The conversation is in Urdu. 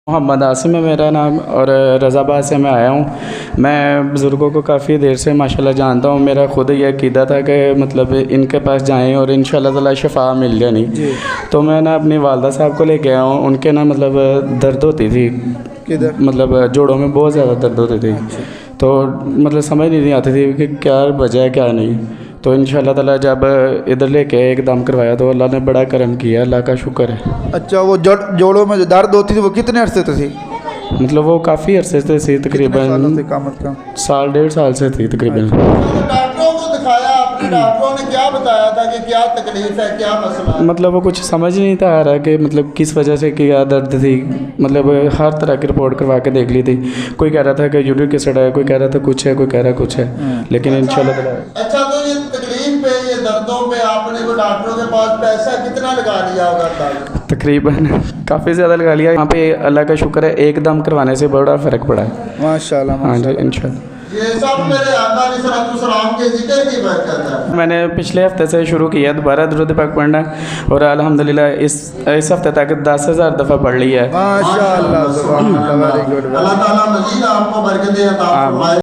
محمد عاصم ہے میرا نام اور رضا آباد سے میں آیا ہوں۔ میں بزرگوں کو کافی دیر سے ماشاءاللہ جانتا ہوں۔ میرا خود یہ عقیدہ تھا کہ مطلب ان کے پاس جائیں اور انشاءاللہ تعالی شفا مل جانی۔ تو میں نا اپنی والدہ صاحب کو لے کے آیا ہوں۔ ان کے نا مطلب درد ہوتی تھی، مطلب جوڑوں میں بہت زیادہ درد ہوتی تھی، تو مطلب سمجھ نہیں آتی تھی کہ کیا وجہ ہے کیا نہیں۔ تو انشاءاللہ تعالی جب ادھر لے کے ایک دم کروایا تو اللہ نے بڑا کرم کیا، اللہ کا شکر ہے۔ اچھا، وہ جوڑوں میں جو درد ہوتی تھی وہ کتنے عرصے سے تھی؟ مطلب وہ کافی عرصے سے تھی، تقریباً سال ڈیڑھ سال سے تھی تقریباً۔ ڈاکٹروں کو دکھایا، اپنے ڈاکٹروں نے کیا بتایا تھا کہ کیا تکلیف ہے، کیا مسئلہ ہے؟ مطلب وہ کچھ سمجھ نہیں تھا آ رہا کہ مطلب کس وجہ سے کیا درد تھی۔ مطلب ہر طرح کی رپورٹ کروا کے دیکھ لی تھی۔ کوئی کہہ رہا تھا کہ یورک ایسڈ ہے، کوئی کہہ رہا تھا کچھ ہے، کوئی کہہ رہا کچھ ہے، لیکن انشاءاللہ تعالی۔ اچھا، تو یہ تکلیف پہ، یہ دردوں پہ آپ نے وہ ڈاکٹروں کے پاس پیسہ کتنا لگا لیا ہوگا؟ تقریباً کافی زیادہ لگا لیا۔ یہاں پہ اللہ کا شکر ہے ایک دم کروانے سے بڑا فرق پڑا ہے ماشاءاللہ۔ ہاں جی انشاءاللہ۔ یہ سب میرے آقا علیہ الصلوۃ والسلام کے ذکر کی برکت ہے۔ میں نے پچھلے ہفتے سے شروع کیا دوبارہ درود پاک پڑھنا، اور الحمدللہ اس ہفتے تک 10,000 دفعہ پڑھ لی ہے۔ ماشاءاللہ، سبحان اللہ، ویری گڈ۔ اللہ تعالیٰ مزید آپ کو برکتیں عطا فرمائے۔